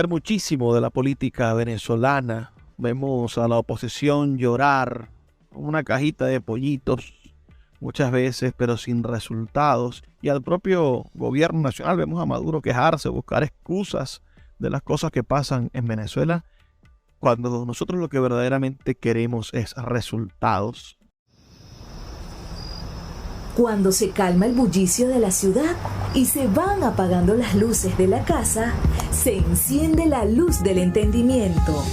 Muchísimo de la política venezolana. Vemos a la oposición llorar una cajita de pollitos muchas veces, pero sin resultados. Y al propio gobierno nacional vemos a Maduro quejarse, buscar excusas de las cosas que pasan en Venezuela, cuando nosotros lo que verdaderamente queremos es resultados. Cuando se calma el bullicio de la ciudad y se van apagando las luces de la casa, se enciende la luz del entendimiento.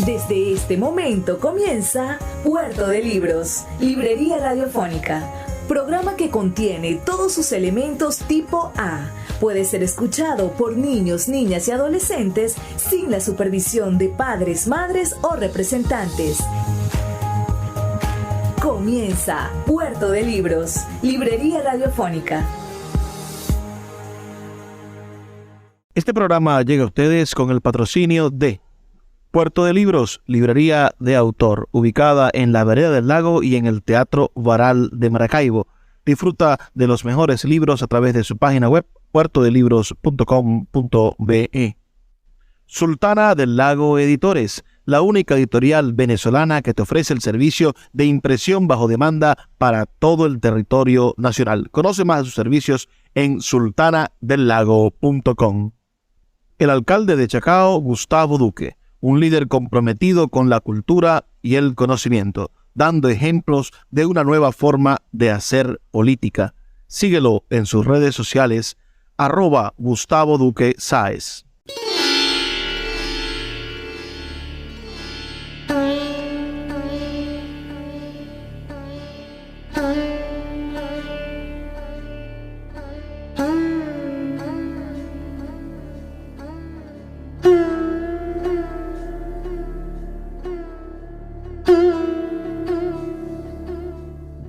Desde este momento comienza Puerto de Libros, Librería Radiofónica, programa que contiene todos sus elementos tipo A. Puede ser escuchado por niños, niñas y adolescentes sin la supervisión de padres, madres o representantes. Comienza Puerto de Libros, Librería Radiofónica. Este programa llega a ustedes con el patrocinio de Puerto de Libros, librería de autor, ubicada en la Vereda del Lago y en el Teatro Varal de Maracaibo. Disfruta de los mejores libros a través de su página web, puertodelibros.com.be. Sultana del Lago Editores, la única editorial venezolana que te ofrece el servicio de impresión bajo demanda para todo el territorio nacional. Conoce más de sus servicios en sultanadelago.com. El alcalde de Chacao, Gustavo Duque, un líder comprometido con la cultura y el conocimiento, dando ejemplos de una nueva forma de hacer política. Síguelo en sus redes sociales, @Gustavo Duque Sáez.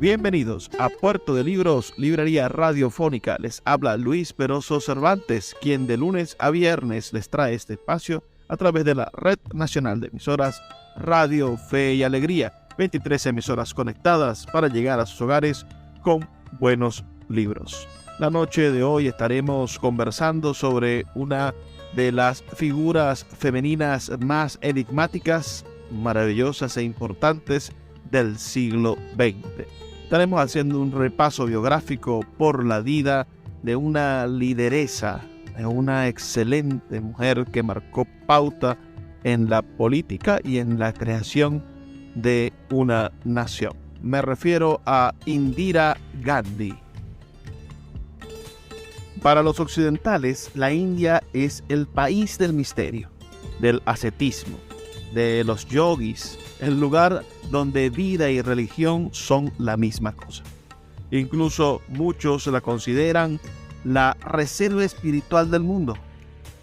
Bienvenidos a Puerto de Libros, Librería Radiofónica. Les habla Luis Peroso Cervantes, quien de lunes a viernes les trae este espacio a través de la Red Nacional de Emisoras Radio Fe y Alegría. 23 emisoras conectadas para llegar a sus hogares con buenos libros. La noche de hoy estaremos conversando sobre una de las figuras femeninas más enigmáticas, maravillosas e importantes del siglo XX. Estaremos haciendo un repaso biográfico por la vida de una lideresa, de una excelente mujer que marcó pauta en la política y en la creación de una nación. Me refiero a Indira Gandhi. Para los occidentales, la India es el país del misterio, del ascetismo, de los yogis, el lugar donde vida y religión son la misma cosa. Incluso muchos la consideran la reserva espiritual del mundo.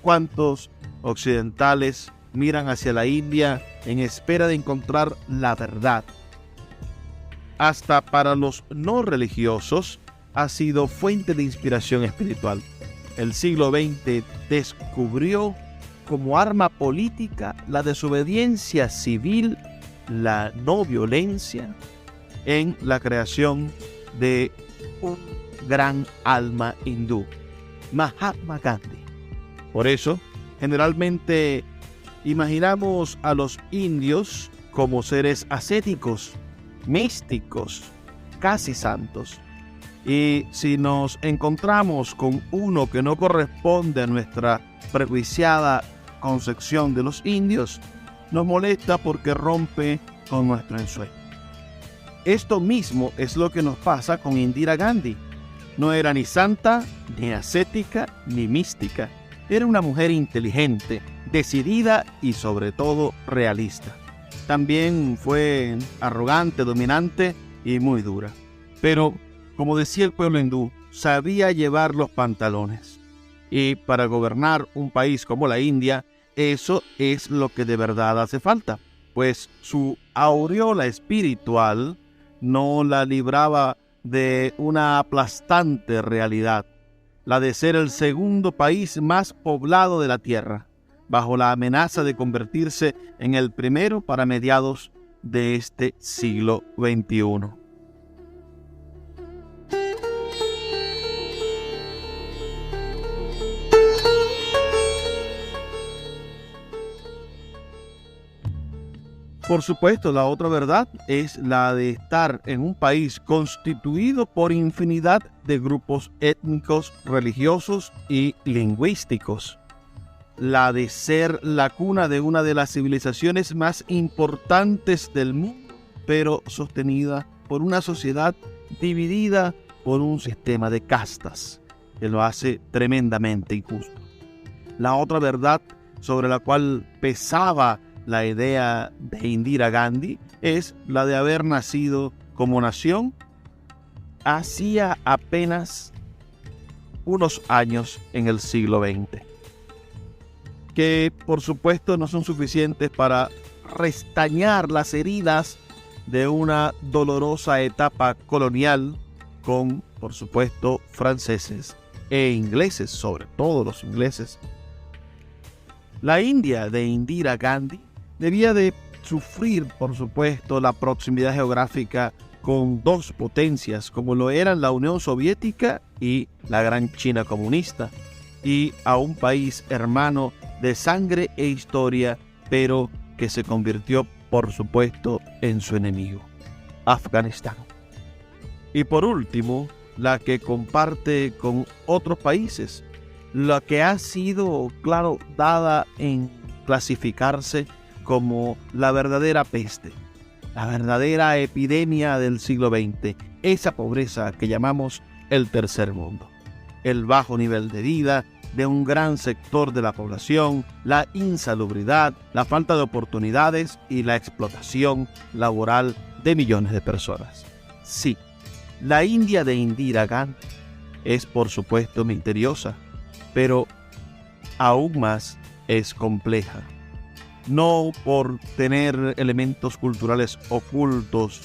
¿Cuántos occidentales miran hacia la India en espera de encontrar la verdad? Hasta para los no religiosos ha sido fuente de inspiración espiritual. El siglo XX descubrió como arma política la desobediencia civil, la no violencia, en la creación de un gran alma hindú, Mahatma Gandhi. Por eso, generalmente imaginamos a los indios como seres ascéticos, místicos, casi santos. Y si nos encontramos con uno que no corresponde a nuestra prejuiciada concepción de los indios, nos molesta porque rompe con nuestro ensueño. Esto mismo es lo que nos pasa con Indira Gandhi. No era ni santa, ni ascética, ni mística. Era una mujer inteligente, decidida y sobre todo realista. También fue arrogante, dominante y muy dura. Pero, como decía el pueblo hindú, sabía llevar los pantalones. Y para gobernar un país como la India, eso es lo que de verdad hace falta, pues su aureola espiritual no la libraba de una aplastante realidad, la de ser el segundo país más poblado de la tierra, bajo la amenaza de convertirse en el primero para mediados de este siglo XXI. Por supuesto, la otra verdad es la de estar en un país constituido por infinidad de grupos étnicos, religiosos y lingüísticos. La de ser la cuna de una de las civilizaciones más importantes del mundo, pero sostenida por una sociedad dividida por un sistema de castas que lo hace tremendamente injusto. La otra verdad sobre la cual pesaba la idea de Indira Gandhi es la de haber nacido como nación hacía apenas unos años en el siglo XX, que por supuesto no son suficientes para restañar las heridas de una dolorosa etapa colonial con, por supuesto, franceses e ingleses, sobre todo los ingleses. La India de Indira Gandhi debía de sufrir, por supuesto, la proximidad geográfica con dos potencias, como lo eran la Unión Soviética y la Gran China comunista, y a un país hermano de sangre e historia, pero que se convirtió, por supuesto, en su enemigo, Afganistán. Y por último, la que comparte con otros países, la que ha sido, claro, dada en clasificarse como la verdadera peste, la verdadera epidemia del siglo XX, esa pobreza que llamamos el tercer mundo, el bajo nivel de vida de un gran sector de la población, la insalubridad, la falta de oportunidades y la explotación laboral de millones de personas. Sí, la India de Indira Gandhi es por supuesto misteriosa, pero aún más es compleja. No por tener elementos culturales ocultos,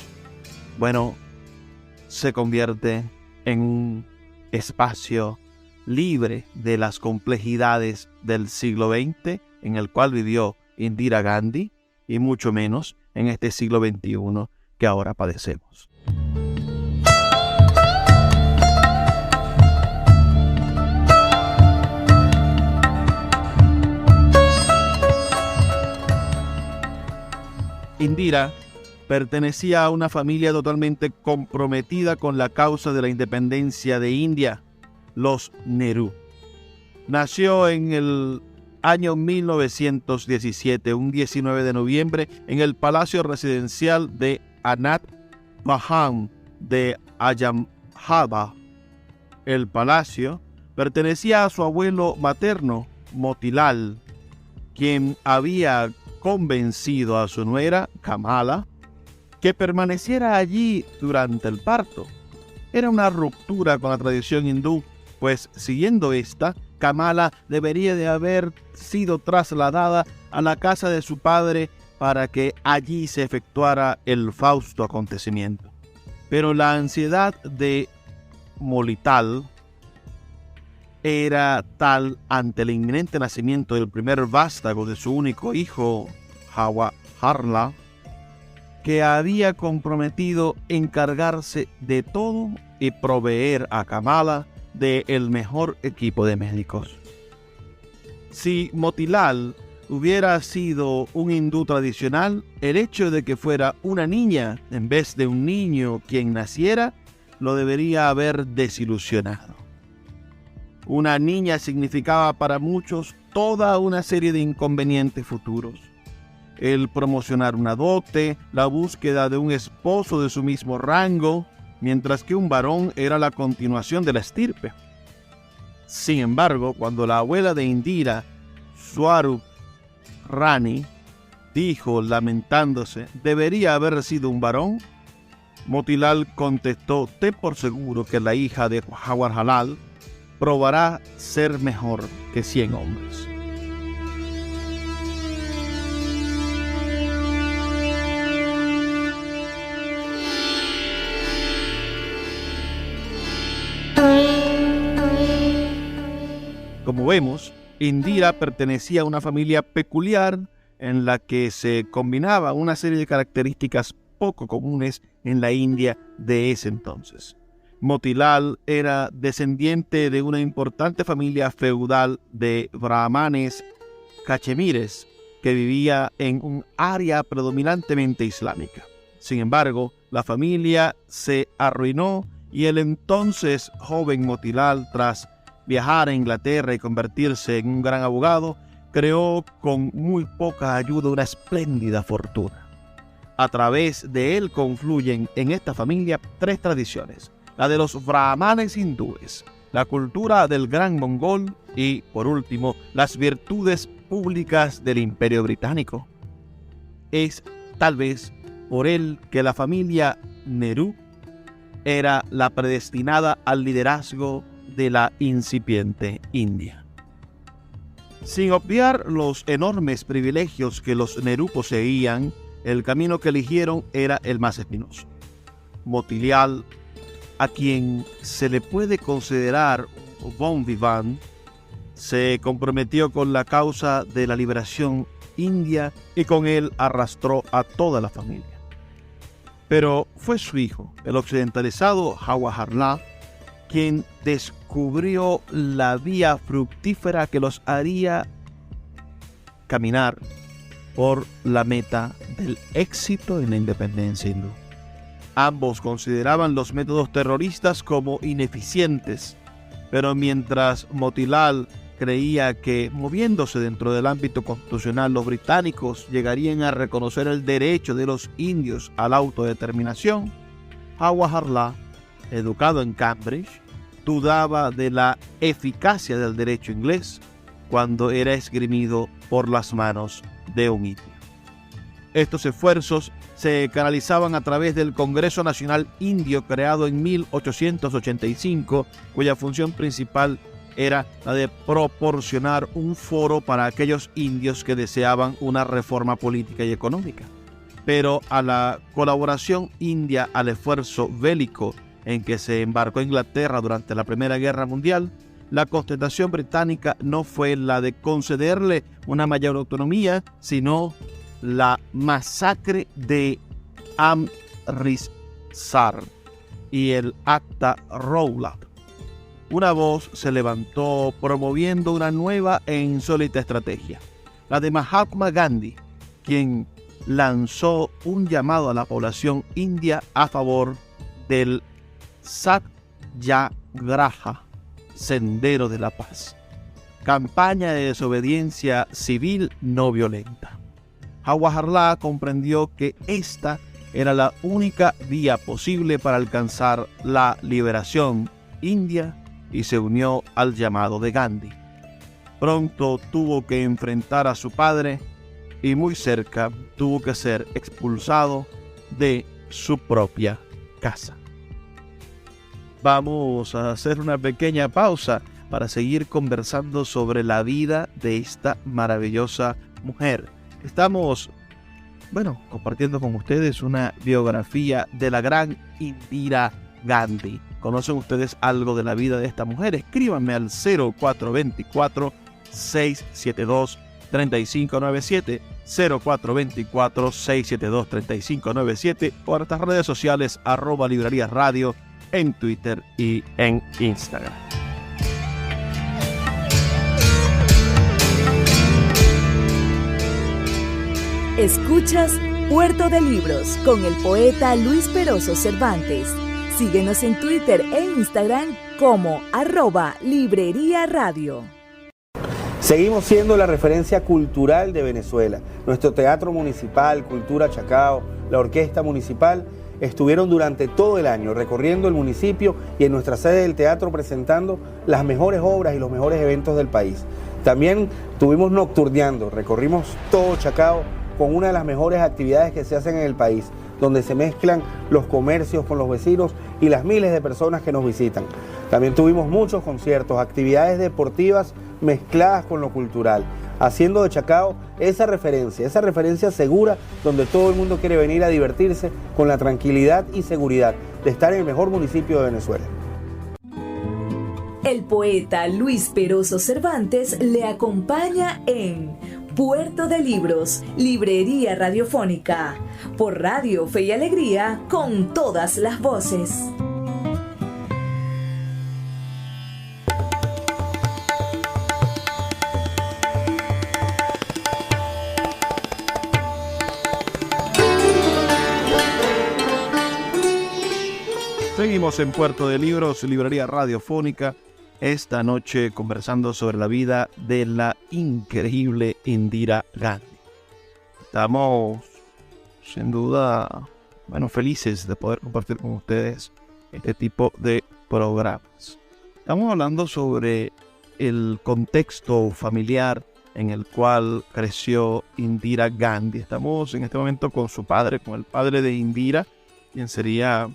se convierte en un espacio libre de las complejidades del siglo XX en el cual vivió Indira Gandhi y mucho menos en este siglo XXI que ahora padecemos. Indira pertenecía a una familia totalmente comprometida con la causa de la independencia de India, los Nehru. Nació en el año 1917, un 19 de noviembre, en el Palacio Residencial de Anand Bhavan de Ayamhabad. El palacio pertenecía a su abuelo materno, Motilal, quien había convencido a su nuera, Kamala, que permaneciera allí durante el parto. Era una ruptura con la tradición hindú, pues siguiendo esta, Kamala debería de haber sido trasladada a la casa de su padre para que allí se efectuara el fausto acontecimiento. Pero la ansiedad de Motilal era tal ante el inminente nacimiento del primer vástago de su único hijo, Jawaharlal, que había comprometido encargarse de todo y proveer a Kamala del mejor equipo de médicos. Si Motilal hubiera sido un hindú tradicional, el hecho de que fuera una niña en vez de un niño quien naciera, lo debería haber desilusionado. Una niña significaba para muchos toda una serie de inconvenientes futuros. El promocionar una dote, la búsqueda de un esposo de su mismo rango, mientras que un varón era la continuación de la estirpe. Sin embargo, cuando la abuela de Indira, Swarup Rani, dijo lamentándose, debería haber sido un varón, Motilal contestó, ten por seguro que la hija de Jawaharlal probará ser mejor que 100 hombres. Como vemos, Indira pertenecía a una familia peculiar en la que se combinaba una serie de características poco comunes en la India de ese entonces. Motilal era descendiente de una importante familia feudal de brahmanes cachemires, que vivía en un área predominantemente islámica. Sin embargo, la familia se arruinó y el entonces joven Motilal, tras viajar a Inglaterra y convertirse en un gran abogado, creó con muy poca ayuda una espléndida fortuna. A través de él confluyen en esta familia tres tradiciones: la de los brahmanes hindúes, la cultura del gran mongol y, por último, las virtudes públicas del Imperio Británico. Es tal vez por él que la familia Nehru era la predestinada al liderazgo de la incipiente India. Sin obviar los enormes privilegios que los Nehru poseían, el camino que eligieron era el más espinoso. Motilal, a quien se le puede considerar un bon vivant, se comprometió con la causa de la liberación india y con él arrastró a toda la familia. Pero fue su hijo, el occidentalizado Jawaharlal, quien descubrió la vía fructífera que los haría caminar por la meta del éxito en la independencia hindú. Ambos consideraban los métodos terroristas como ineficientes, pero mientras Motilal creía que, moviéndose dentro del ámbito constitucional, los británicos llegarían a reconocer el derecho de los indios a la autodeterminación, Jawaharlal, educado en Cambridge, dudaba de la eficacia del derecho inglés cuando era esgrimido por las manos de un indio. Estos esfuerzos se canalizaban a través del Congreso Nacional Indio, creado en 1885, cuya función principal era la de proporcionar un foro para aquellos indios que deseaban una reforma política y económica. Pero a la colaboración india al esfuerzo bélico en que se embarcó Inglaterra durante la Primera Guerra Mundial, la contestación británica no fue la de concederle una mayor autonomía, sino la masacre de Amritsar y el Acta Rowlatt. Una voz se levantó promoviendo una nueva e insólita estrategia, la de Mahatma Gandhi, quien lanzó un llamado a la población india a favor del Satyagraha, Sendero de la Paz, campaña de desobediencia civil no violenta. Jawaharlal comprendió que esta era la única vía posible para alcanzar la liberación india y se unió al llamado de Gandhi. Pronto tuvo que enfrentar a su padre y muy cerca tuvo que ser expulsado de su propia casa. Vamos a hacer una pequeña pausa para seguir conversando sobre la vida de esta maravillosa mujer. Estamos, compartiendo con ustedes una biografía de la gran Indira Gandhi. ¿Conocen ustedes algo de la vida de esta mujer? Escríbanme al 0424-672-3597, 0424-672-3597 o a nuestras redes sociales @Librerías Radio en Twitter y en Instagram. Escuchas Puerto de Libros con el poeta Luis Peroso Cervantes. Síguenos en Twitter e Instagram como @Librería Radio. Seguimos siendo la referencia cultural de Venezuela. Nuestro Teatro Municipal, Cultura Chacao, la Orquesta Municipal estuvieron durante todo el año recorriendo el municipio y en nuestra sede del teatro presentando las mejores obras y los mejores eventos del país. También estuvimos nocturneando, recorrimos todo Chacao con una de las mejores actividades que se hacen en el país, donde se mezclan los comercios con los vecinos y las miles de personas que nos visitan. También tuvimos muchos conciertos, actividades deportivas mezcladas con lo cultural, haciendo de Chacao esa referencia segura donde todo el mundo quiere venir a divertirse con la tranquilidad y seguridad de estar en el mejor municipio de Venezuela. El poeta Luis Peroso Cervantes le acompaña en Puerto de Libros, Librería Radiofónica, por Radio Fe y Alegría, con todas las voces. Seguimos en Puerto de Libros, librería radiofónica, esta noche conversando sobre la vida de la increíble Indira Gandhi. Estamos, sin duda, felices de poder compartir con ustedes este tipo de programas. Estamos hablando sobre el contexto familiar en el cual creció Indira Gandhi. Estamos en este momento con su padre, con el padre de Indira, quien sería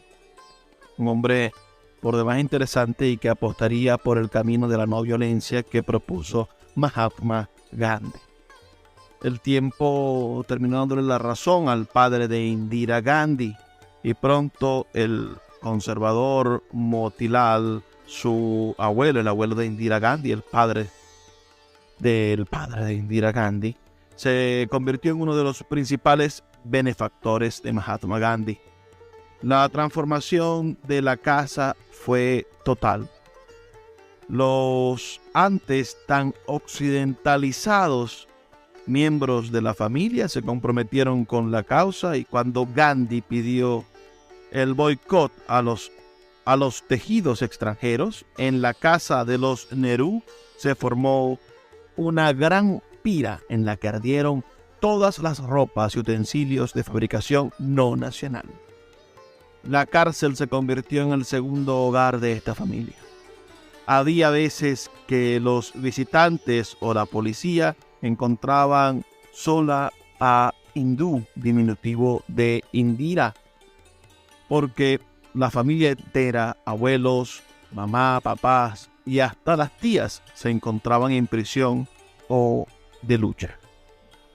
un hombre por demás interesante y que apostaría por el camino de la no violencia que propuso Mahatma Gandhi. El tiempo terminó dándole la razón al padre de Indira Gandhi y pronto el conservador Motilal, su abuelo, el abuelo de Indira Gandhi, el padre del padre de Indira Gandhi, se convirtió en uno de los principales benefactores de Mahatma Gandhi. La transformación de la casa fue total. Los antes tan occidentalizados miembros de la familia se comprometieron con la causa y cuando Gandhi pidió el boicot a los tejidos extranjeros, en la casa de los Nehru se formó una gran pira en la que ardieron todas las ropas y utensilios de fabricación no nacional. La cárcel se convirtió en el segundo hogar de esta familia. Había veces que los visitantes o la policía encontraban sola a Hindú, diminutivo de Indira, porque la familia entera, abuelos, mamá, papás y hasta las tías se encontraban en prisión o de lucha.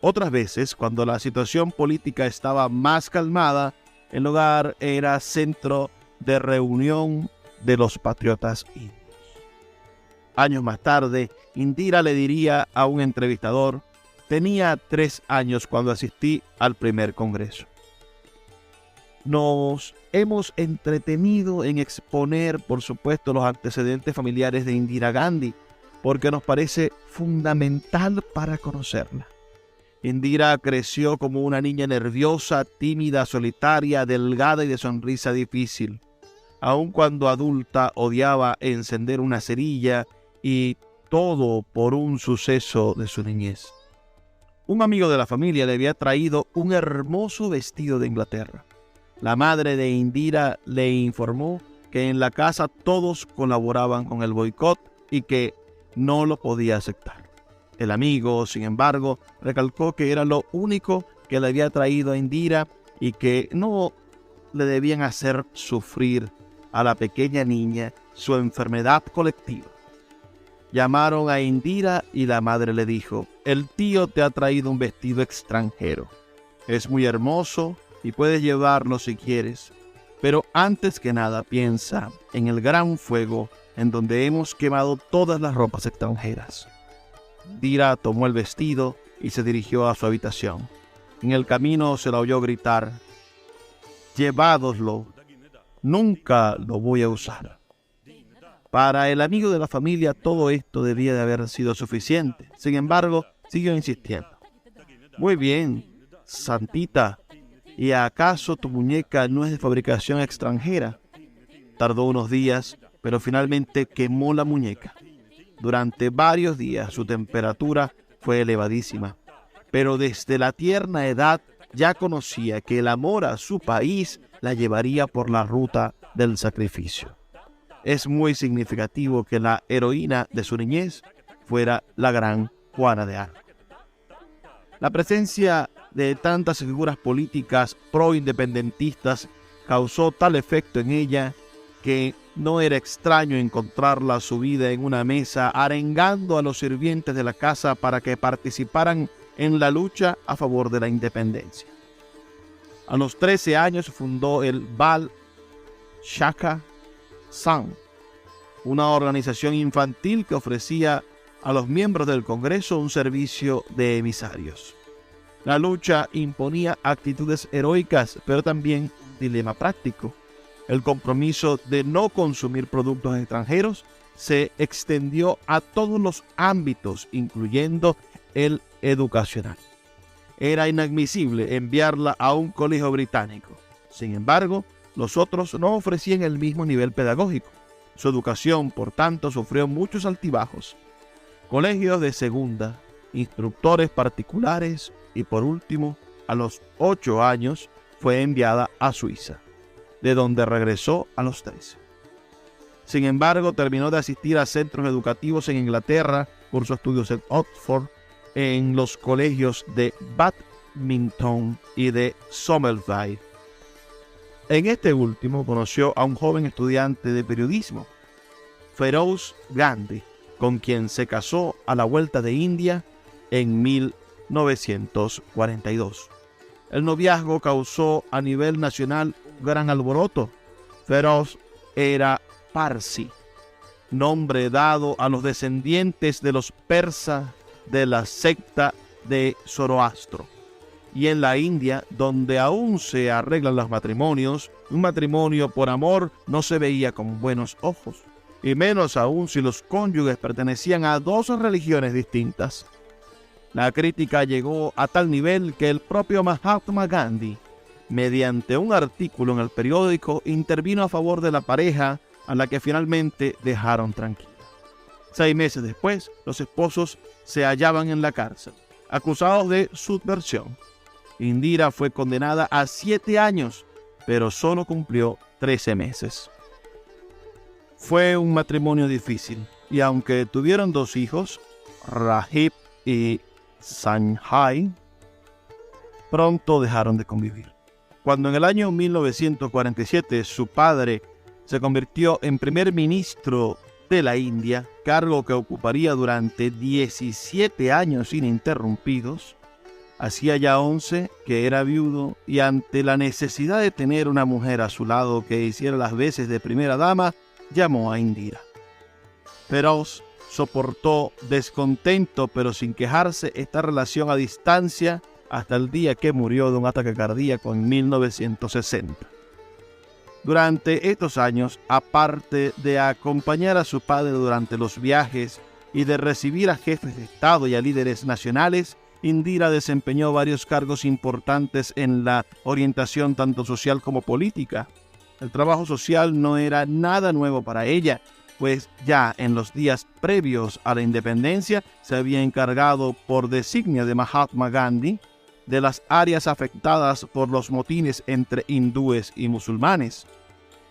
Otras veces, cuando la situación política estaba más calmada, el hogar era centro de reunión de los patriotas indios. Años más tarde, Indira le diría a un entrevistador: tenía 3 años cuando asistí al primer congreso. Nos hemos entretenido en exponer, por supuesto, los antecedentes familiares de Indira Gandhi, porque nos parece fundamental para conocerla. Indira creció como una niña nerviosa, tímida, solitaria, delgada y de sonrisa difícil. Aun cuando adulta odiaba encender una cerilla y todo por un suceso de su niñez. Un amigo de la familia le había traído un hermoso vestido de Inglaterra. La madre de Indira le informó que en la casa todos colaboraban con el boicot y que no lo podía aceptar. El amigo, sin embargo, recalcó que era lo único que le había traído a Indira y que no le debían hacer sufrir a la pequeña niña su enfermedad colectiva. Llamaron a Indira y la madre le dijo: el tío te ha traído un vestido extranjero. Es muy hermoso y puedes llevarlo si quieres, pero antes que nada piensa en el gran fuego en donde hemos quemado todas las ropas extranjeras. Indira tomó el vestido y se dirigió a su habitación. En el camino se la oyó gritar: «Llevádoslo, nunca lo voy a usar». Para el amigo de la familia todo esto debía de haber sido suficiente. Sin embargo, siguió insistiendo. «Muy bien, santita, ¿y acaso tu muñeca no es de fabricación extranjera?» Tardó unos días, pero finalmente quemó la muñeca. Durante varios días su temperatura fue elevadísima, pero desde la tierna edad ya conocía que el amor a su país la llevaría por la ruta del sacrificio. Es muy significativo que la heroína de su niñez fuera la gran Juana de Arco. La presencia de tantas figuras políticas pro-independentistas causó tal efecto en ella que no era extraño encontrarla subida en una mesa arengando a los sirvientes de la casa para que participaran en la lucha a favor de la independencia. A los 13 años fundó el Bal Shaka Sangh, una organización infantil que ofrecía a los miembros del Congreso un servicio de emisarios. La lucha imponía actitudes heroicas, pero también un dilema práctico. El compromiso de no consumir productos extranjeros se extendió a todos los ámbitos, incluyendo el educacional. Era inadmisible enviarla a un colegio británico. Sin embargo, los otros no ofrecían el mismo nivel pedagógico. Su educación, por tanto, sufrió muchos altibajos. Colegios de segunda, instructores particulares y, por último, a los 8 años fue enviada a Suiza, de donde regresó a los 13. Sin embargo, terminó de asistir a centros educativos en Inglaterra, cursó estudios en Oxford, en los colegios de Badminton y de Somerville. En este último conoció a un joven estudiante de periodismo, Feroz Gandhi, con quien se casó a la vuelta de India en 1942. El noviazgo causó a nivel nacional un gran alboroto. Feroz era Parsi, nombre dado a los descendientes de los persas de la secta de Zoroastro. Y en la India, donde aún se arreglan los matrimonios, un matrimonio por amor no se veía con buenos ojos, y menos aún si los cónyuges pertenecían a 2 religiones distintas. La crítica llegó a tal nivel que el propio Mahatma Gandhi, mediante un artículo en el periódico, intervino a favor de la pareja, a la que finalmente dejaron tranquila. 6 meses después, los esposos se hallaban en la cárcel, acusados de subversión. Indira fue condenada a 7 años, pero solo cumplió 13 meses. Fue un matrimonio difícil, y aunque tuvieron 2 hijos, Rajiv y Sanjay, pronto dejaron de convivir. Cuando en el año 1947 su padre se convirtió en primer ministro de la India, cargo que ocuparía durante 17 años ininterrumpidos, hacía ya 11 que era viudo, y ante la necesidad de tener una mujer a su lado que hiciera las veces de primera dama, llamó a Indira. Feroz soportó descontento, pero sin quejarse, esta relación a distancia hasta el día que murió de un ataque cardíaco en 1960. Durante estos años, aparte de acompañar a su padre durante los viajes y de recibir a jefes de Estado y a líderes nacionales, Indira desempeñó varios cargos importantes en la orientación tanto social como política. El trabajo social no era nada nuevo para ella, pues ya en los días previos a la independencia se había encargado por designio de Mahatma Gandhi de las áreas afectadas por los motines entre hindúes y musulmanes.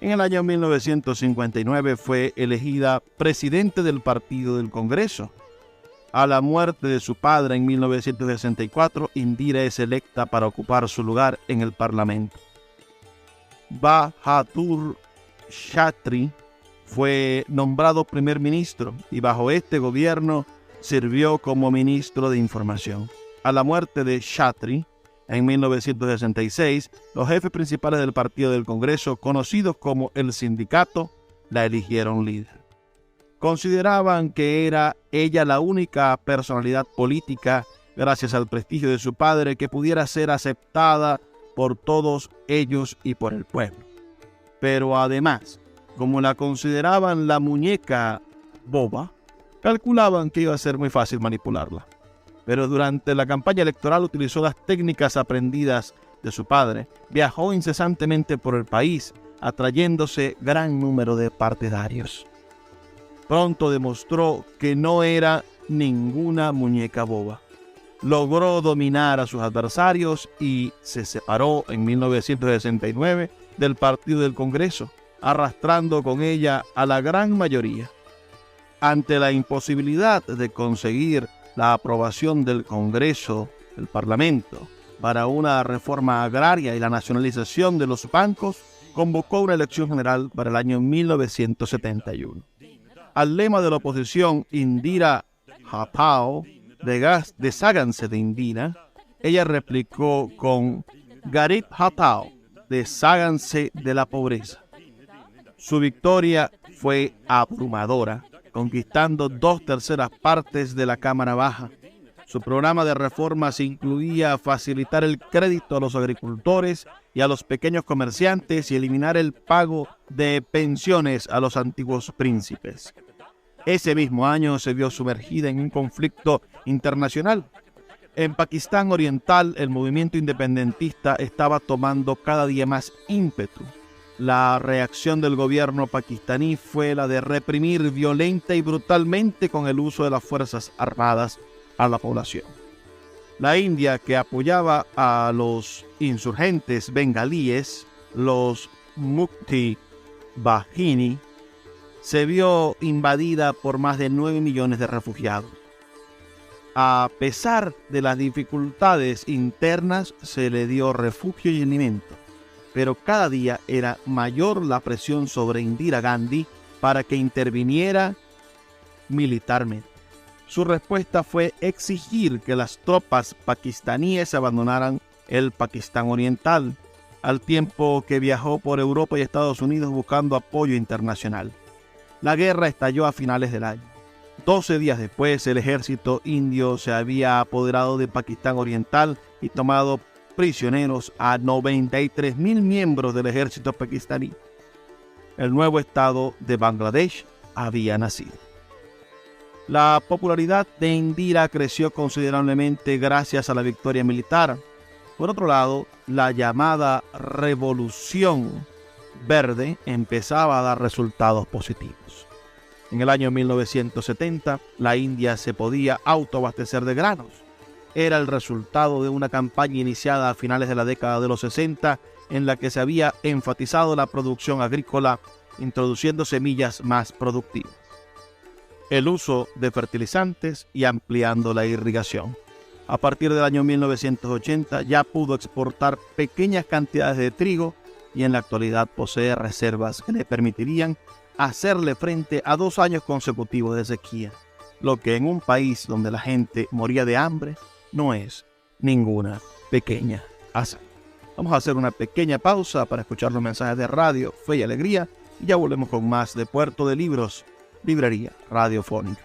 En el año 1959 fue elegida presidente del Partido del Congreso. A la muerte de su padre en 1964, Indira es electa para ocupar su lugar en el Parlamento. Bahadur Shastri fue nombrado primer ministro y bajo este gobierno sirvió como ministro de Información. A la muerte de Shastri, en 1966, los jefes principales del Partido del Congreso, conocidos como el sindicato, la eligieron líder. Consideraban que era ella la única personalidad política, gracias al prestigio de su padre, que pudiera ser aceptada por todos ellos y por el pueblo. Pero además, como la consideraban la muñeca boba, calculaban que iba a ser muy fácil manipularla. Pero durante la campaña electoral utilizó las técnicas aprendidas de su padre. Viajó incesantemente por el país, atrayéndose gran número de partidarios. Pronto demostró que no era ninguna muñeca boba. Logró dominar a sus adversarios y se separó en 1969 del Partido del Congreso, arrastrando con ella a la gran mayoría. Ante la imposibilidad de conseguir la aprobación del Congreso, del Parlamento, para una reforma agraria y la nacionalización de los bancos, convocó una elección general para el año 1971. Al lema de la oposición, Indira Hapao, desháganse de Indira, ella replicó con Garib Hapao, desháganse de la pobreza. Su victoria fue abrumadora, conquistando 2/3 partes de la Cámara Baja. Su programa de reformas incluía facilitar el crédito a los agricultores y a los pequeños comerciantes y eliminar el pago de pensiones a los antiguos príncipes. Ese mismo año se vio sumergida en un conflicto internacional. En Pakistán Oriental, el movimiento independentista estaba tomando cada día más ímpetu. La reacción del gobierno pakistaní fue la de reprimir violenta y brutalmente con el uso de las fuerzas armadas a la población. La India, que apoyaba a los insurgentes bengalíes, los Mukti Bahini, se vio invadida por más de 9 millones de refugiados. A pesar de las dificultades internas, se le dio refugio y alimento, pero cada día era mayor la presión sobre Indira Gandhi para que interviniera militarmente. Su respuesta fue exigir que las tropas pakistaníes abandonaran el Pakistán Oriental, al tiempo que viajó por Europa y Estados Unidos buscando apoyo internacional. La guerra estalló a finales del año. 12 días después, el ejército indio se había apoderado de Pakistán Oriental y tomado prisioneros a 93,000 miembros del ejército pakistaní. El nuevo estado de Bangladesh había nacido. La popularidad de Indira creció considerablemente gracias a la victoria militar. Por otro lado, la llamada Revolución Verde empezaba a dar resultados positivos. En el año 1970, la India se podía autoabastecer de granos. Era el resultado de una campaña iniciada a finales de la década de los 60, en la que se había enfatizado la producción agrícola, introduciendo semillas más productivas, el uso de fertilizantes y ampliando la irrigación. A partir del año 1980 ya pudo exportar pequeñas cantidades de trigo y en la actualidad posee reservas que le permitirían hacerle frente a 2 años consecutivos de sequía, lo que en un país donde la gente moría de hambre no es ninguna pequeña hazaña. Vamos a hacer una pequeña pausa para escuchar los mensajes de Radio Fe y Alegría y ya volvemos con más de Puerto de Libros, Librería Radiofónica.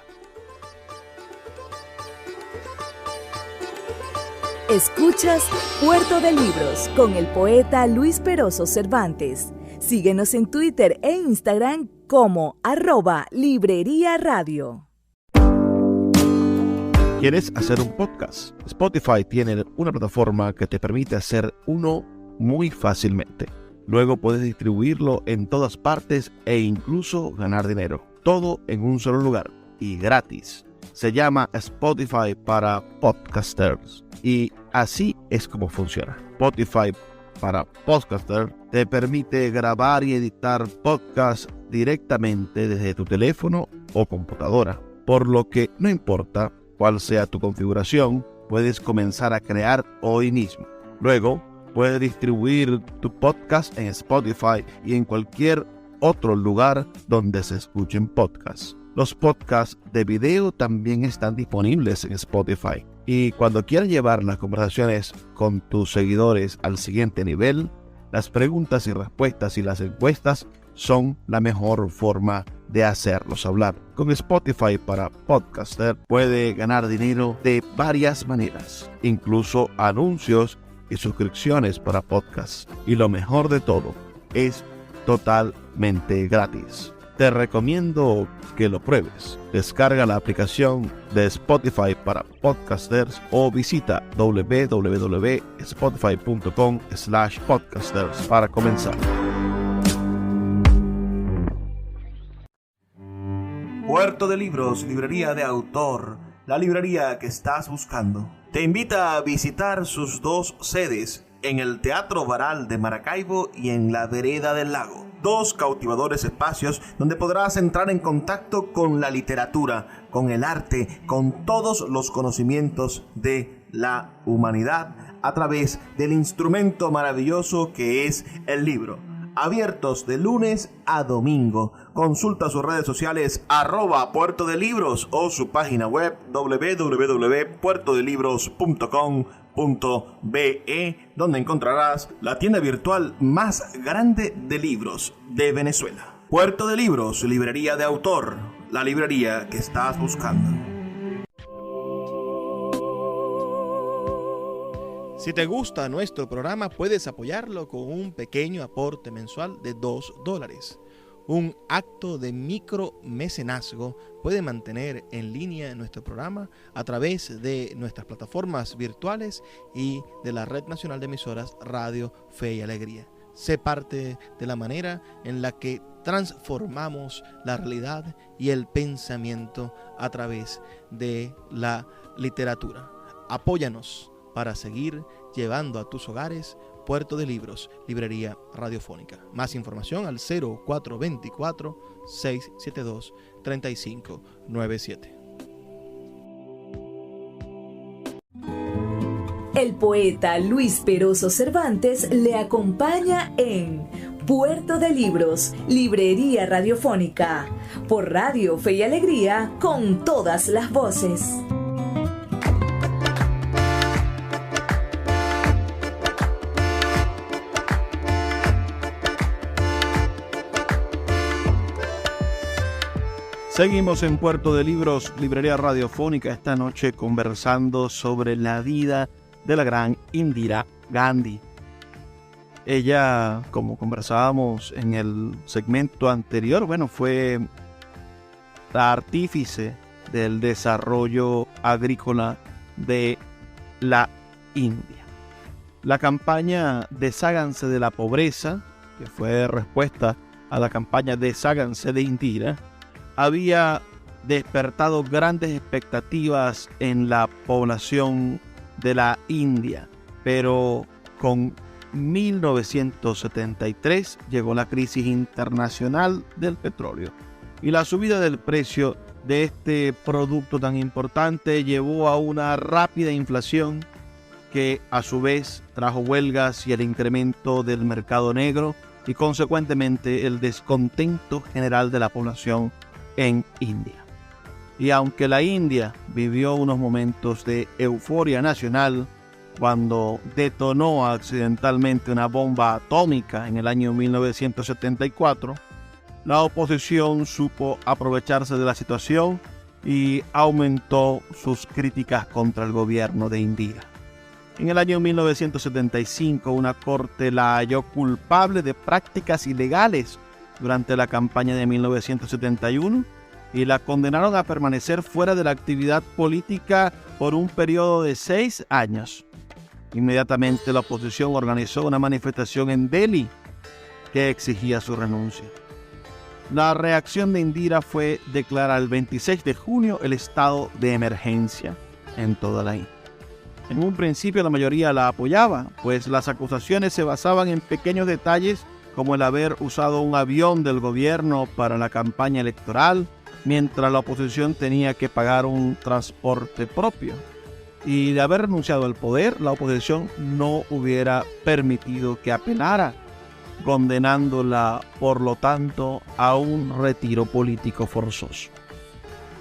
Escuchas Puerto de Libros con el poeta Luis Peroso Cervantes. Síguenos en Twitter e Instagram como @Librería Radio. ¿Quieres hacer un podcast? Spotify tiene una plataforma que te permite hacer uno muy fácilmente. Luego puedes distribuirlo en todas partes e incluso ganar dinero. Todo en un solo lugar y gratis. Se llama Spotify para podcasters y así es como funciona. Spotify para podcasters te permite grabar y editar podcasts directamente desde tu teléfono o computadora, por lo que no importa cuál sea tu configuración, puedes comenzar a crear hoy mismo. Luego, puedes distribuir tu podcast en Spotify y en cualquier otro lugar donde se escuchen podcasts. Los podcasts de video también están disponibles en Spotify. Y cuando quieras llevar las conversaciones con tus seguidores al siguiente nivel, las preguntas y respuestas y las encuestas son la mejor forma de hacerlos hablar. Con Spotify para podcaster puede ganar dinero de varias maneras, incluso anuncios y suscripciones para podcasts. Y lo mejor de todo, es totalmente gratis. Te recomiendo que lo pruebes. Descarga la aplicación de Spotify para podcasters o visita www.spotify.com/podcasters para comenzar. Puerto de Libros, librería de autor, la librería que estás buscando. Te invita a visitar sus 2 sedes en el Teatro Baral de Maracaibo y en la Vereda del Lago. 2 cautivadores espacios donde podrás entrar en contacto con la literatura, con el arte, con todos los conocimientos de la humanidad a través del instrumento maravilloso que es el libro. Abiertos de lunes a domingo. Consulta sus redes sociales @Puerto de Libros o su página web www.puertodelibros.com.be, donde encontrarás la tienda virtual más grande de libros de Venezuela. Puerto de Libros, librería de autor, la librería que estás buscando. Si te gusta nuestro programa, puedes apoyarlo con un pequeño aporte mensual de $2. Un acto de micromecenazgo puede mantener en línea nuestro programa a través de nuestras plataformas virtuales y de la Red Nacional de Emisoras Radio Fe y Alegría. Sé parte de la manera en la que transformamos la realidad y el pensamiento a través de la literatura. Apóyanos para seguir llevando a tus hogares Puerto de Libros, Librería Radiofónica. Más información al 0424-672-3597. El poeta Luis Peroso Cervantes le acompaña en Puerto de Libros, Librería Radiofónica, por Radio Fe y Alegría, con todas las voces. Seguimos en Puerto de Libros, Librería Radiofónica, esta noche conversando sobre la vida de la gran Indira Gandhi. Ella, como conversábamos en el segmento anterior, fue la artífice del desarrollo agrícola de la India. La campaña Desháganse de la pobreza, que fue respuesta a la campaña Desháganse de Indira, había despertado grandes expectativas en la población de la India, pero con 1973 llegó la crisis internacional del petróleo y la subida del precio de este producto tan importante llevó a una rápida inflación que a su vez trajo huelgas y el incremento del mercado negro y consecuentemente el descontento general de la población en India. Y aunque la India vivió unos momentos de euforia nacional cuando detonó accidentalmente una bomba atómica en el año 1974, la oposición supo aprovecharse de la situación y aumentó sus críticas contra el gobierno de Indira. En el año 1975, una corte la halló culpable de prácticas ilegales durante la campaña de 1971 y la condenaron a permanecer fuera de la actividad política por un periodo de 6 años. Inmediatamente la oposición organizó una manifestación en Delhi que exigía su renuncia. La reacción de Indira fue declarar el 26 de junio el estado de emergencia en toda la India. En un principio la mayoría la apoyaba, pues las acusaciones se basaban en pequeños detalles como el haber usado un avión del gobierno para la campaña electoral, mientras la oposición tenía que pagar un transporte propio. Y de haber renunciado al poder, la oposición no hubiera permitido que apelara, condenándola, por lo tanto, a un retiro político forzoso.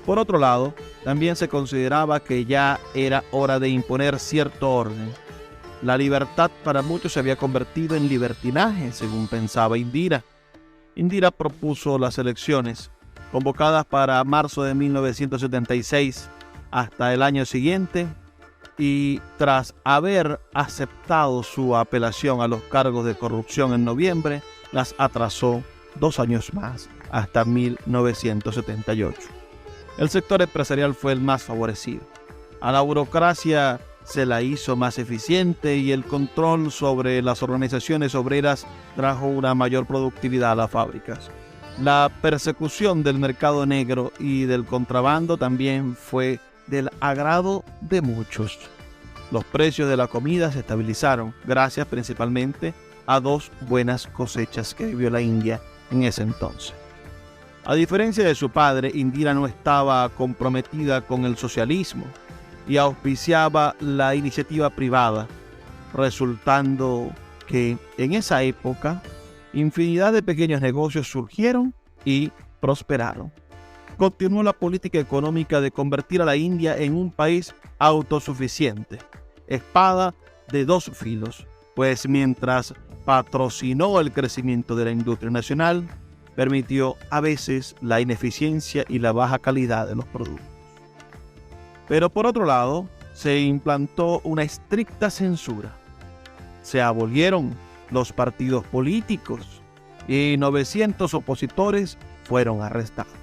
Por otro lado, también se consideraba que ya era hora de imponer cierto orden. La libertad para muchos se había convertido en libertinaje, según pensaba Indira. Indira propuso las elecciones, convocadas para marzo de 1976 hasta el año siguiente, y tras haber aceptado su apelación a los cargos de corrupción en noviembre, las atrasó 2 años más, hasta 1978. El sector empresarial fue el más favorecido. A la burocracia se la hizo más eficiente y el control sobre las organizaciones obreras trajo una mayor productividad a las fábricas. La persecución del mercado negro y del contrabando también fue del agrado de muchos. Los precios de la comida se estabilizaron gracias principalmente a 2 buenas cosechas que vivió la India en ese entonces. A diferencia de su padre, Indira no estaba comprometida con el socialismo y auspiciaba la iniciativa privada, resultando que en esa época infinidad de pequeños negocios surgieron y prosperaron. Continuó la política económica de convertir a la India en un país autosuficiente, espada de 2 filos, pues mientras patrocinó el crecimiento de la industria nacional, permitió a veces la ineficiencia y la baja calidad de los productos. Pero por otro lado, se implantó una estricta censura. Se abolieron los partidos políticos y 900 opositores fueron arrestados.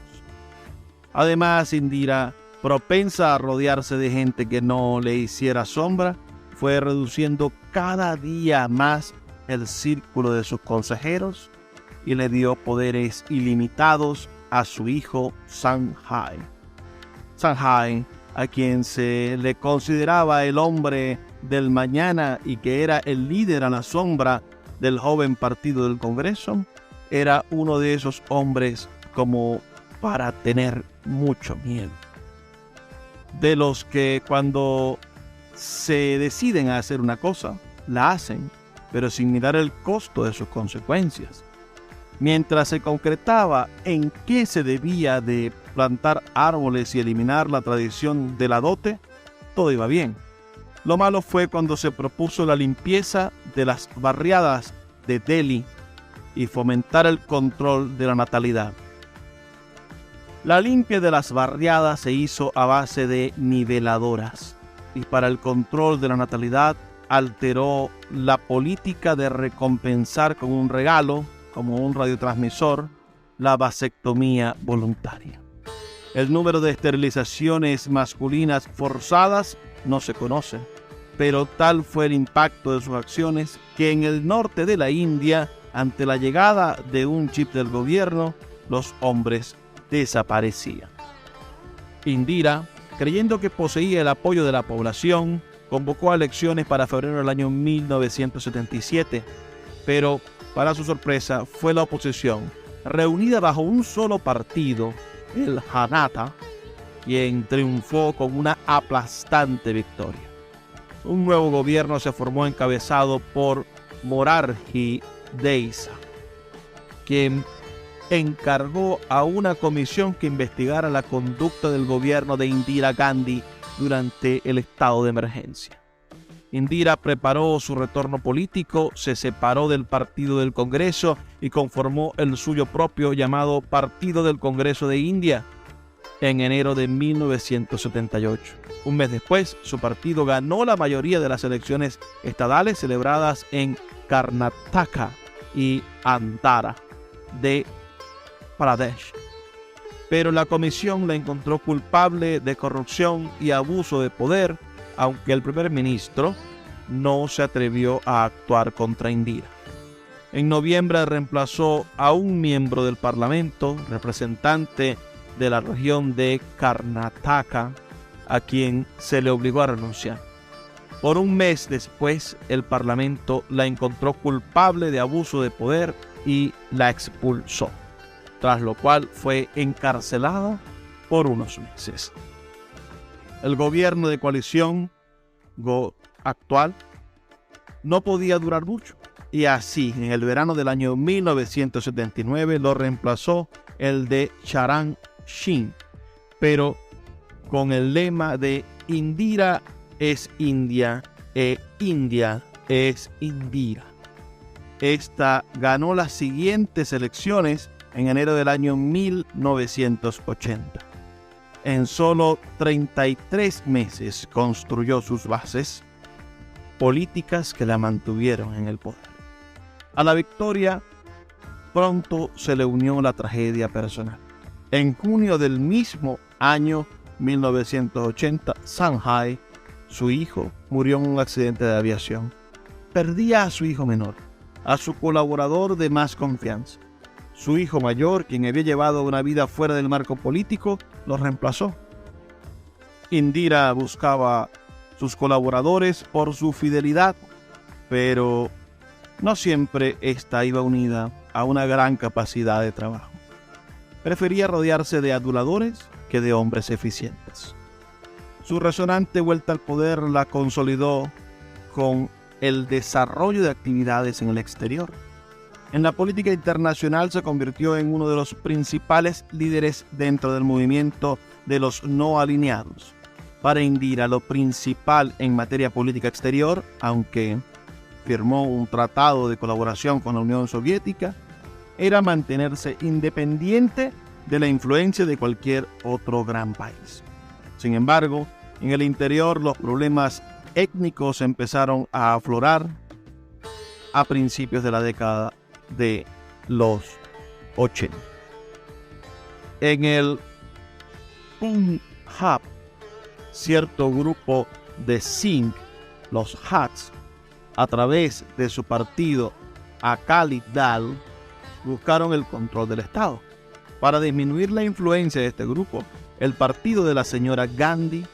Además, Indira, propensa a rodearse de gente que no le hiciera sombra, fue reduciendo cada día más el círculo de sus consejeros y le dio poderes ilimitados a su hijo Sanjay. Sanjay, a quien se le consideraba el hombre del mañana y que era el líder a la sombra del joven partido del Congreso, era uno de esos hombres como para tener mucho miedo. De los que cuando se deciden a hacer una cosa, la hacen, pero sin mirar el costo de sus consecuencias. Mientras se concretaba en qué se debía de plantar árboles y eliminar la tradición de la dote, todo iba bien. Lo malo fue cuando se propuso la limpieza de las barriadas de Delhi y fomentar el control de la natalidad. La limpia de las barriadas se hizo a base de niveladoras y para el control de la natalidad alteró la política de recompensar con un regalo, como un radiotransmisor, la vasectomía voluntaria. El número de esterilizaciones masculinas forzadas no se conoce, pero tal fue el impacto de sus acciones que en el norte de la India, ante la llegada de un chip del gobierno, los hombres desaparecían. Indira, creyendo que poseía el apoyo de la población, convocó a elecciones para febrero del año 1977, pero para su sorpresa fue la oposición, reunida bajo un solo partido, el Janata, quien triunfó con una aplastante victoria. Un nuevo gobierno se formó encabezado por Morarji Desai, quien encargó a una comisión que investigara la conducta del gobierno de Indira Gandhi durante el estado de emergencia. Indira preparó su retorno político, se separó del Partido del Congreso y conformó el suyo propio llamado Partido del Congreso de India en enero de 1978. Un mes después, su partido ganó la mayoría de las elecciones estadales celebradas en Karnataka y Andhra de Pradesh. Pero la comisión la encontró culpable de corrupción y abuso de poder, aunque el primer ministro no se atrevió a actuar contra Indira. En noviembre reemplazó a un miembro del Parlamento, representante de la región de Karnataka, a quien se le obligó a renunciar. Por un mes después, el Parlamento la encontró culpable de abuso de poder y la expulsó, tras lo cual fue encarcelada por unos meses. El gobierno de coalición actual no podía durar mucho, y así en el verano del año 1979 lo reemplazó el de Charan Singh, pero con el lema de Indira es India e India es Indira. Esta ganó las siguientes elecciones en enero del año 1980. En solo 33 meses construyó sus bases políticas que la mantuvieron en el poder. A la victoria pronto se le unió la tragedia personal. En junio del mismo año 1980, Sanjay, su hijo, murió en un accidente de aviación. Perdía a su hijo menor, a su colaborador de más confianza. Su hijo mayor, quien había llevado una vida fuera del marco político, lo reemplazó. Indira buscaba sus colaboradores por su fidelidad, pero no siempre esta iba unida a una gran capacidad de trabajo. Prefería rodearse de aduladores que de hombres eficientes. Su resonante vuelta al poder la consolidó con el desarrollo de actividades en el exterior. En la política internacional se convirtió en uno de los principales líderes dentro del movimiento de los no alineados. Para Indira, lo principal en materia política exterior, aunque firmó un tratado de colaboración con la Unión Soviética, era mantenerse independiente de la influencia de cualquier otro gran país. Sin embargo, en el interior los problemas étnicos empezaron a aflorar a principios de la década de los 80. En el Punjab, cierto grupo de Singh, los Jats, a través de su partido Akali Dal buscaron el control del Estado. Para disminuir la influencia de este grupo, el partido de la señora Gandhi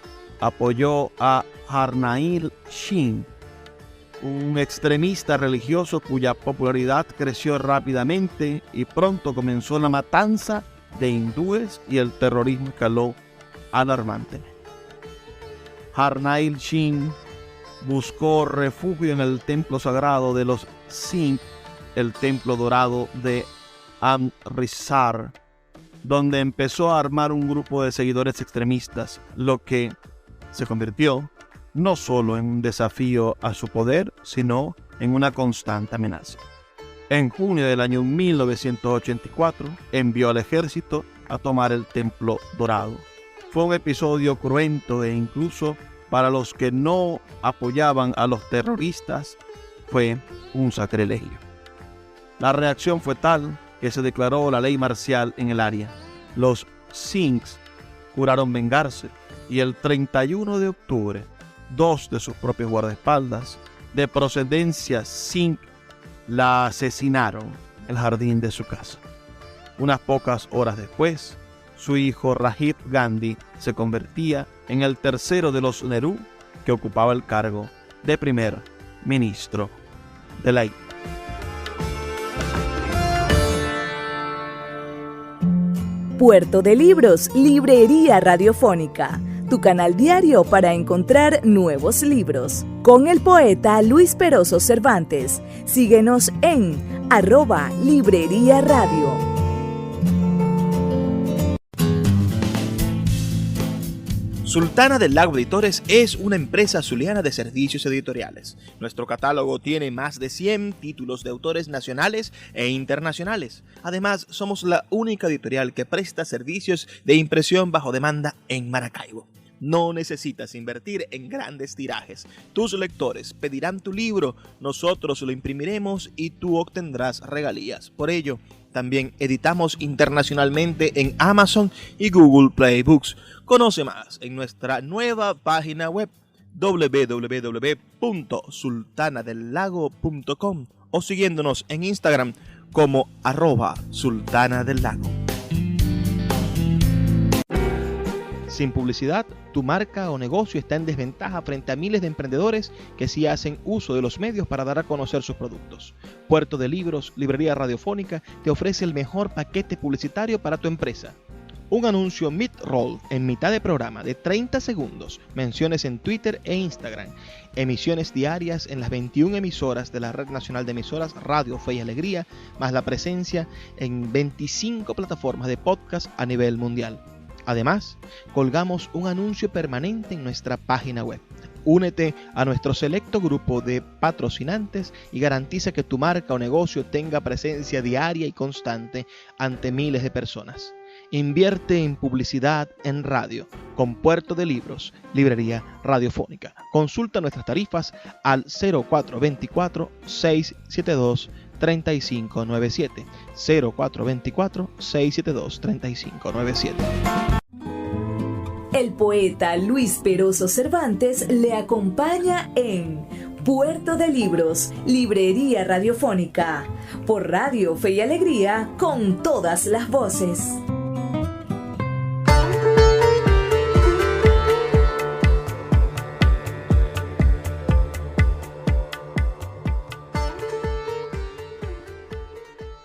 apoyó a Harnail Singh, un extremista religioso cuya popularidad creció rápidamente y pronto comenzó la matanza de hindúes y el terrorismo escaló alarmantemente. Harnail Singh buscó refugio en el templo sagrado de los Sikh, el templo dorado de Amritsar, donde empezó a armar un grupo de seguidores extremistas, lo que se convirtió no solo en un desafío a su poder, sino en una constante amenaza. En junio del año 1984, envió al ejército a tomar el templo dorado. Fue un episodio cruento e incluso para los que no apoyaban a los terroristas, fue un sacrilegio. La reacción fue tal que se declaró la ley marcial en el área. Los Sikhs juraron vengarse y el 31 de octubre, 2 de sus propios guardaespaldas, de procedencia Sikh, la asesinaron en el jardín de su casa. Unas pocas horas después, su hijo Rajiv Gandhi se convertía en el tercero de los Nehru que ocupaba el cargo de primer ministro de la India. Puerto de Libros, Librería Radiofónica, tu canal diario para encontrar nuevos libros. Con el poeta Luis Peroso Cervantes. Síguenos en @Librería Radio. Sultana del Lago Editores es una empresa zuliana de servicios editoriales. Nuestro catálogo tiene más de 100 títulos de autores nacionales e internacionales. Además, somos la única editorial que presta servicios de impresión bajo demanda en Maracaibo. No necesitas invertir en grandes tirajes. Tus lectores pedirán tu libro, nosotros lo imprimiremos y tú obtendrás regalías. Por ello, también editamos internacionalmente en Amazon y Google Play Books. Conoce más en nuestra nueva página web www.sultanadelago.com o siguiéndonos en Instagram como @sultanadelago. Sin publicidad, tu marca o negocio está en desventaja frente a miles de emprendedores que sí hacen uso de los medios para dar a conocer sus productos. Puerto de Libros, Librería Radiofónica, te ofrece el mejor paquete publicitario para tu empresa. Un anuncio mid-roll en mitad de programa de 30 segundos, menciones en Twitter e Instagram, emisiones diarias en las 21 emisoras de la Red Nacional de Emisoras Radio Fe y Alegría, más la presencia en 25 plataformas de podcast a nivel mundial. Además, colgamos un anuncio permanente en nuestra página web. Únete a nuestro selecto grupo de patrocinantes y garantiza que tu marca o negocio tenga presencia diaria y constante ante miles de personas. Invierte en publicidad en radio con Puerto de Libros, Librería Radiofónica. Consulta nuestras tarifas al 0424-672-3597. 0424-672-3597. El poeta Luis Peroso Cervantes le acompaña en Puerto de Libros, Librería Radiofónica, por Radio Fe y Alegría, con todas las voces.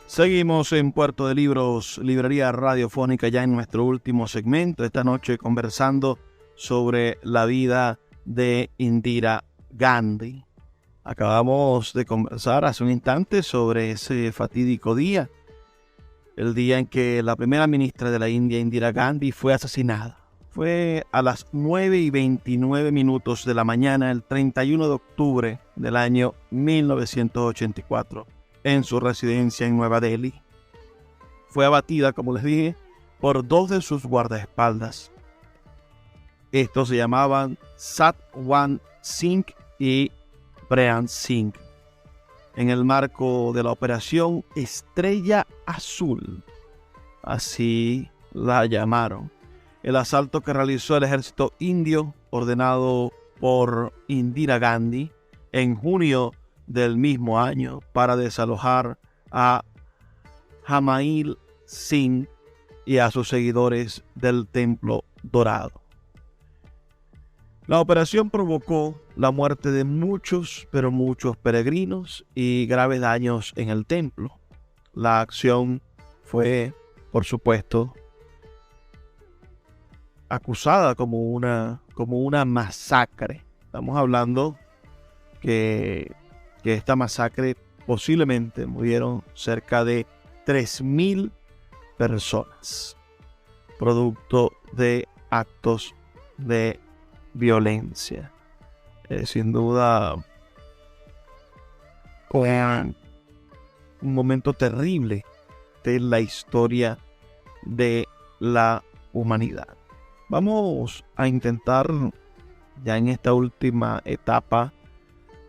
Seguimos en Puerto de Libros, Librería Radiofónica, ya en nuestro último segmento, esta noche conversando sobre la vida de Indira Gandhi. Acabamos de conversar hace un instante sobre ese fatídico día, el día en que la primera ministra de la India, Indira Gandhi, fue asesinada. Fue a las 9:29 de la mañana, el 31 de octubre del año 1984. En su residencia en Nueva Delhi. Fue abatida, como les dije, por 2 de sus guardaespaldas. Estos se llamaban Satwan Singh y Brian Singh, en el marco de la operación Estrella Azul, así la llamaron. El asalto que realizó el ejército indio, ordenado por Indira Gandhi, en junio del mismo año para desalojar a Jamail Singh y a sus seguidores del Templo Dorado. La operación provocó la muerte de muchos, pero muchos peregrinos y graves daños en el templo. La acción fue, por supuesto, acusada como una masacre. Estamos hablando que esta masacre posiblemente murieron cerca de 3.000 personas, producto de actos de violencia. Sin duda, un momento terrible de la historia de la humanidad. Vamos a intentar, ya en esta última etapa,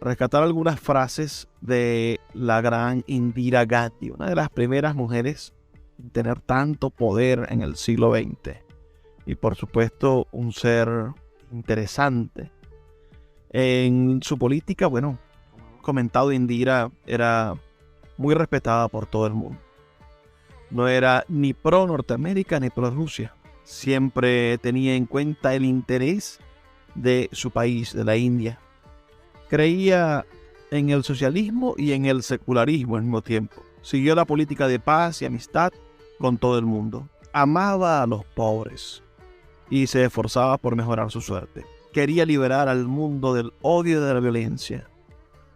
rescatar algunas frases de la gran Indira Gandhi, una de las primeras mujeres en tener tanto poder en el siglo XX. Y por supuesto, un ser interesante. En su política, bueno, como hemos comentado, Indira era muy respetada por todo el mundo. No era ni pro Norteamérica ni pro Rusia. Siempre tenía en cuenta el interés de su país, de la India. Creía en el socialismo y en el secularismo al mismo tiempo. Siguió la política de paz y amistad con todo el mundo. Amaba a los pobres y se esforzaba por mejorar su suerte. Quería liberar al mundo del odio y de la violencia.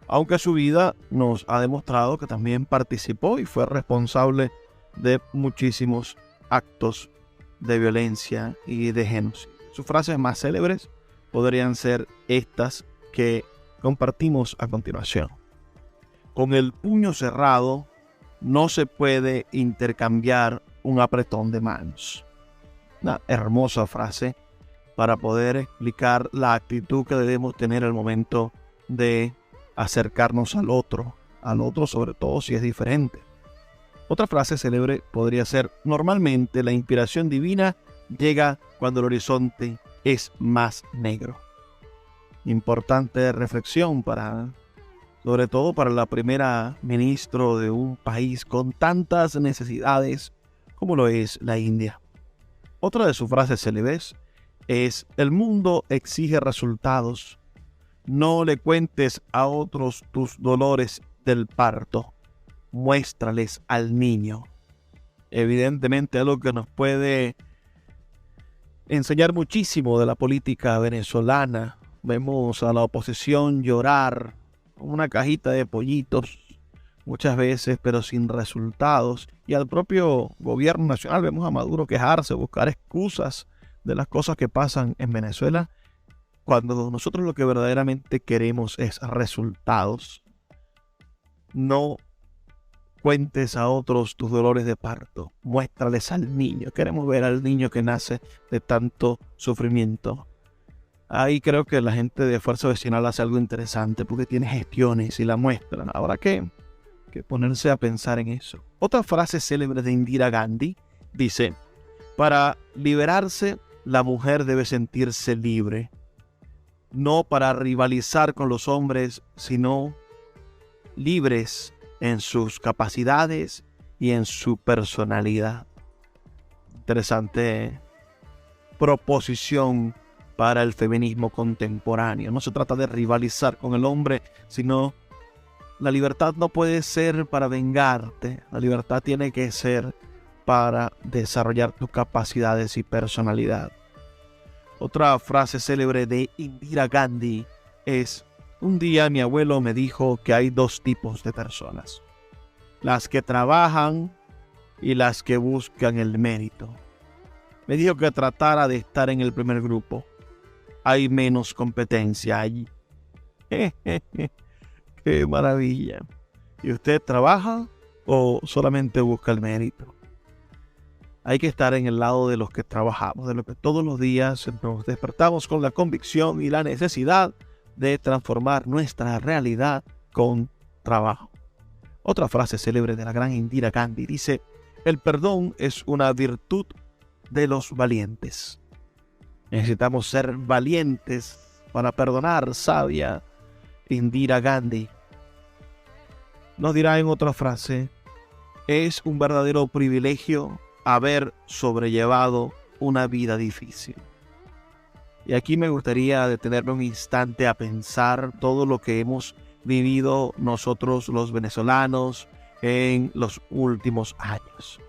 Aunque su vida nos ha demostrado que también participó y fue responsable de muchísimos actos de violencia y de genocidio. Sus frases más célebres podrían ser estas que compartimos a continuación. Con el puño cerrado no se puede intercambiar un apretón de manos. Una hermosa frase para poder explicar la actitud que debemos tener al momento de acercarnos al otro sobre todo si es diferente. Otra frase célebre podría ser: normalmente la inspiración divina llega cuando el horizonte es más negro. Importante reflexión sobre todo para la primera ministra de un país con tantas necesidades como lo es la India. Otra de sus frases célebres es: el mundo exige resultados. No le cuentes a otros tus dolores del parto. Muéstrales al niño. Evidentemente algo que nos puede enseñar muchísimo de la política venezolana. Vemos a la oposición llorar con una cajita de pollitos muchas veces, pero sin resultados. Y al propio gobierno nacional vemos a Maduro quejarse, buscar excusas de las cosas que pasan en Venezuela, cuando nosotros lo que verdaderamente queremos es resultados. No cuentes a otros tus dolores de parto. Muéstrales al niño. Queremos ver al niño que nace de tanto sufrimiento. Ahí creo que la gente de Fuerza Vecinal hace algo interesante porque tiene gestiones y la muestran. Ahora que ponerse a pensar en eso. Otra frase célebre de Indira Gandhi dice: para liberarse, la mujer debe sentirse libre. No para rivalizar con los hombres, sino libres en sus capacidades y en su personalidad. Interesante proposición para el feminismo contemporáneo. No se trata de rivalizar con el hombre, sino la libertad no puede ser para vengarte. La libertad tiene que ser para desarrollar tus capacidades y personalidad. Otra frase célebre de Indira Gandhi es: un día mi abuelo me dijo que hay dos tipos de personas: las que trabajan y las que buscan el mérito. Me dijo que tratara de estar en el primer grupo. Hay menos competencia allí. ¡Qué maravilla! ¿Y usted trabaja o solamente busca el mérito? Hay que estar en el lado de los que trabajamos, de los que todos los días nos despertamos con la convicción y la necesidad de transformar nuestra realidad con trabajo. Otra frase célebre de la gran Indira Gandhi dice: el perdón es una virtud de los valientes. Necesitamos ser valientes para perdonar, sabia Indira Gandhi. nos dirá en otra frase: es un verdadero privilegio haber sobrellevado una vida difícil. Y aquí me gustaría detenerme un instante a pensar todo lo que hemos vivido nosotros los venezolanos en los últimos años.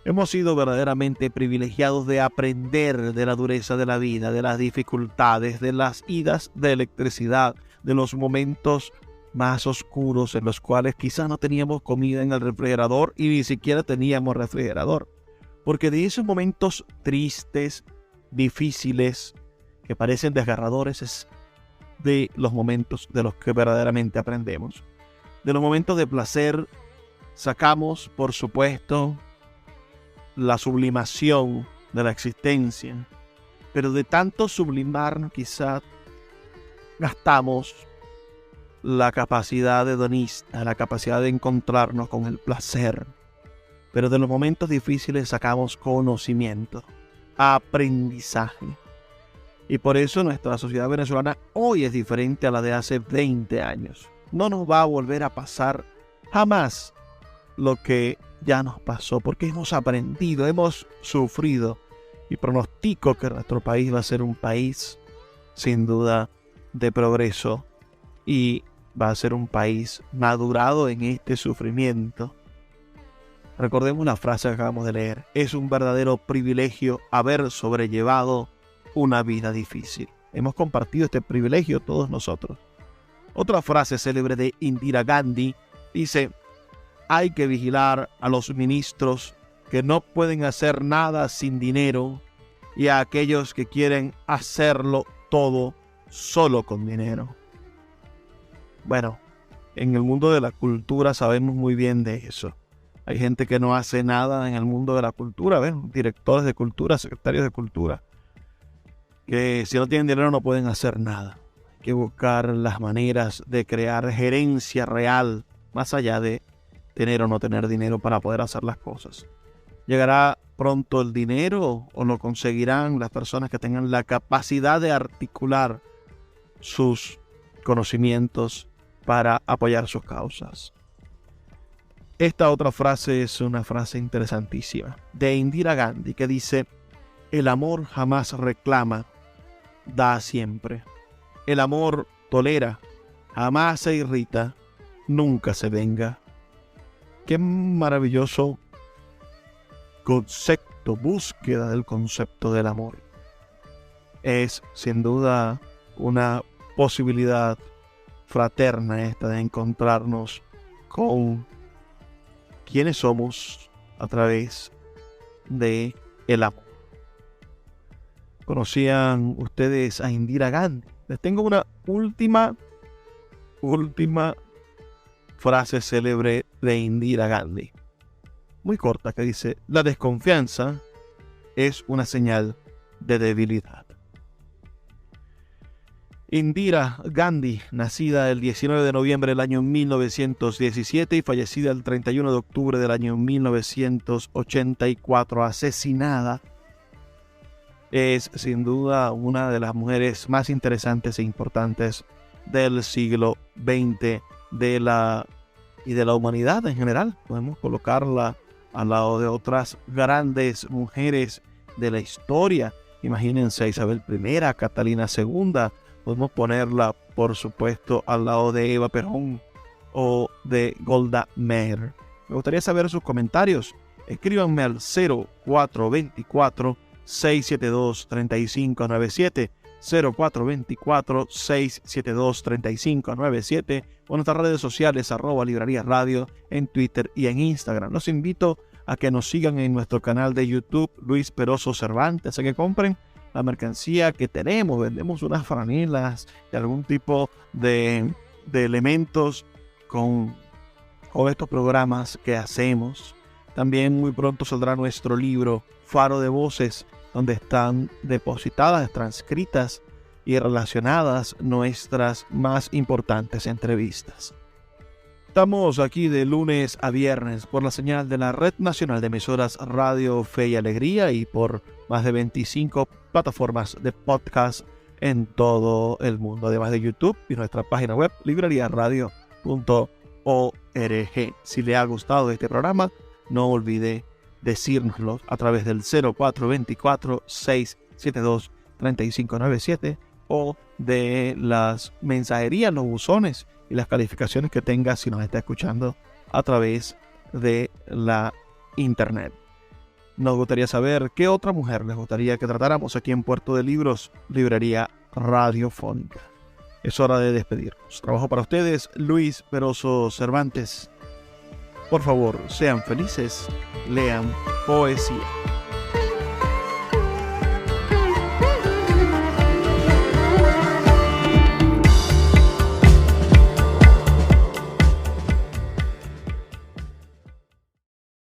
Hemos sido verdaderamente privilegiados de aprender de la dureza de la vida, de las dificultades, de las idas de electricidad, de los momentos más oscuros en los cuales quizás no teníamos comida en el refrigerador y ni siquiera teníamos refrigerador. Porque de esos momentos tristes, difíciles, que parecen desgarradores, es de los momentos de los que verdaderamente aprendemos. De los momentos de placer sacamos, por supuesto, la sublimación de la existencia, pero de tanto sublimar quizá gastamos la capacidad hedonista, la capacidad de encontrarnos con el placer. Pero de los momentos difíciles sacamos conocimiento, aprendizaje. Y por eso nuestra sociedad venezolana hoy es diferente a la de hace 20 años. No nos va a volver a pasar jamás lo que ya nos pasó, porque hemos aprendido, hemos sufrido, y pronostico que nuestro país va a ser un país sin duda de progreso y va a ser un país madurado en este sufrimiento. Recordemos la frase que acabamos de leer: es un verdadero privilegio haber sobrellevado una vida difícil. Hemos compartido este privilegio todos nosotros. Otra frase célebre de Indira Gandhi dice: hay que vigilar a los ministros que no pueden hacer nada sin dinero y a aquellos que quieren hacerlo todo solo con dinero. Bueno, en el mundo de la cultura sabemos muy bien de eso. Hay gente que no hace nada en el mundo de la cultura, ¿ven? Directores de cultura, secretarios de cultura, que si no tienen dinero no pueden hacer nada. Hay que buscar las maneras de crear gerencia real, más allá de tener o no tener dinero para poder hacer las cosas. ¿Llegará pronto el dinero o lo conseguirán las personas que tengan la capacidad de articular sus conocimientos para apoyar sus causas? Esta otra frase es una frase interesantísima de Indira Gandhi que dice: el amor jamás reclama, da siempre. El amor tolera, jamás se irrita, nunca se venga. Qué maravilloso concepto, búsqueda del concepto del amor. Es sin duda una posibilidad fraterna esta de encontrarnos con quienes somos a través de el amor. ¿Conocían ustedes a Indira Gandhi? Les tengo una última frase célebre de Indira Gandhi, muy corta, que dice: la desconfianza es una señal de debilidad. Indira Gandhi, nacida el 19 de noviembre del año 1917 y fallecida el 31 de octubre del año 1984, asesinada, es sin duda una de las mujeres más interesantes e importantes del siglo XX de la humanidad en general. Podemos colocarla al lado de otras grandes mujeres de la historia. Imagínense a Isabel I, a Catalina II. Podemos ponerla, por supuesto, al lado de Eva Perón o de Golda Meir. Me gustaría saber sus comentarios. Escríbanme al 0424-672-3597. 0424-672-3597 o en nuestras redes sociales @Librería Radio en Twitter y en Instagram. Los invito a que nos sigan en nuestro canal de YouTube Luis Peroso Cervantes, a que compren la mercancía que tenemos. Vendemos unas franelas y algún tipo de elementos con estos programas que hacemos. También muy pronto saldrá nuestro libro Faro de Voces, donde están depositadas, transcritas y relacionadas nuestras más importantes entrevistas. Estamos aquí de lunes a viernes por la señal de la Red Nacional de Emisoras Radio Fe y Alegría y por más de 25 plataformas de podcast en todo el mundo, además de YouTube y nuestra página web libreriaradio.com. Si le ha gustado este programa, no olvide decírnoslo a través del 0424-672-3597 o de las mensajerías, los buzones y las calificaciones que tenga si nos está escuchando a través de la internet. Nos gustaría saber qué otra mujer les gustaría que tratáramos aquí en Puerto de Libros, Librería Radiofónica. Es hora de despedirnos. Trabajo para ustedes, Luis Peroso Cervantes. Por favor, sean felices, lean poesía.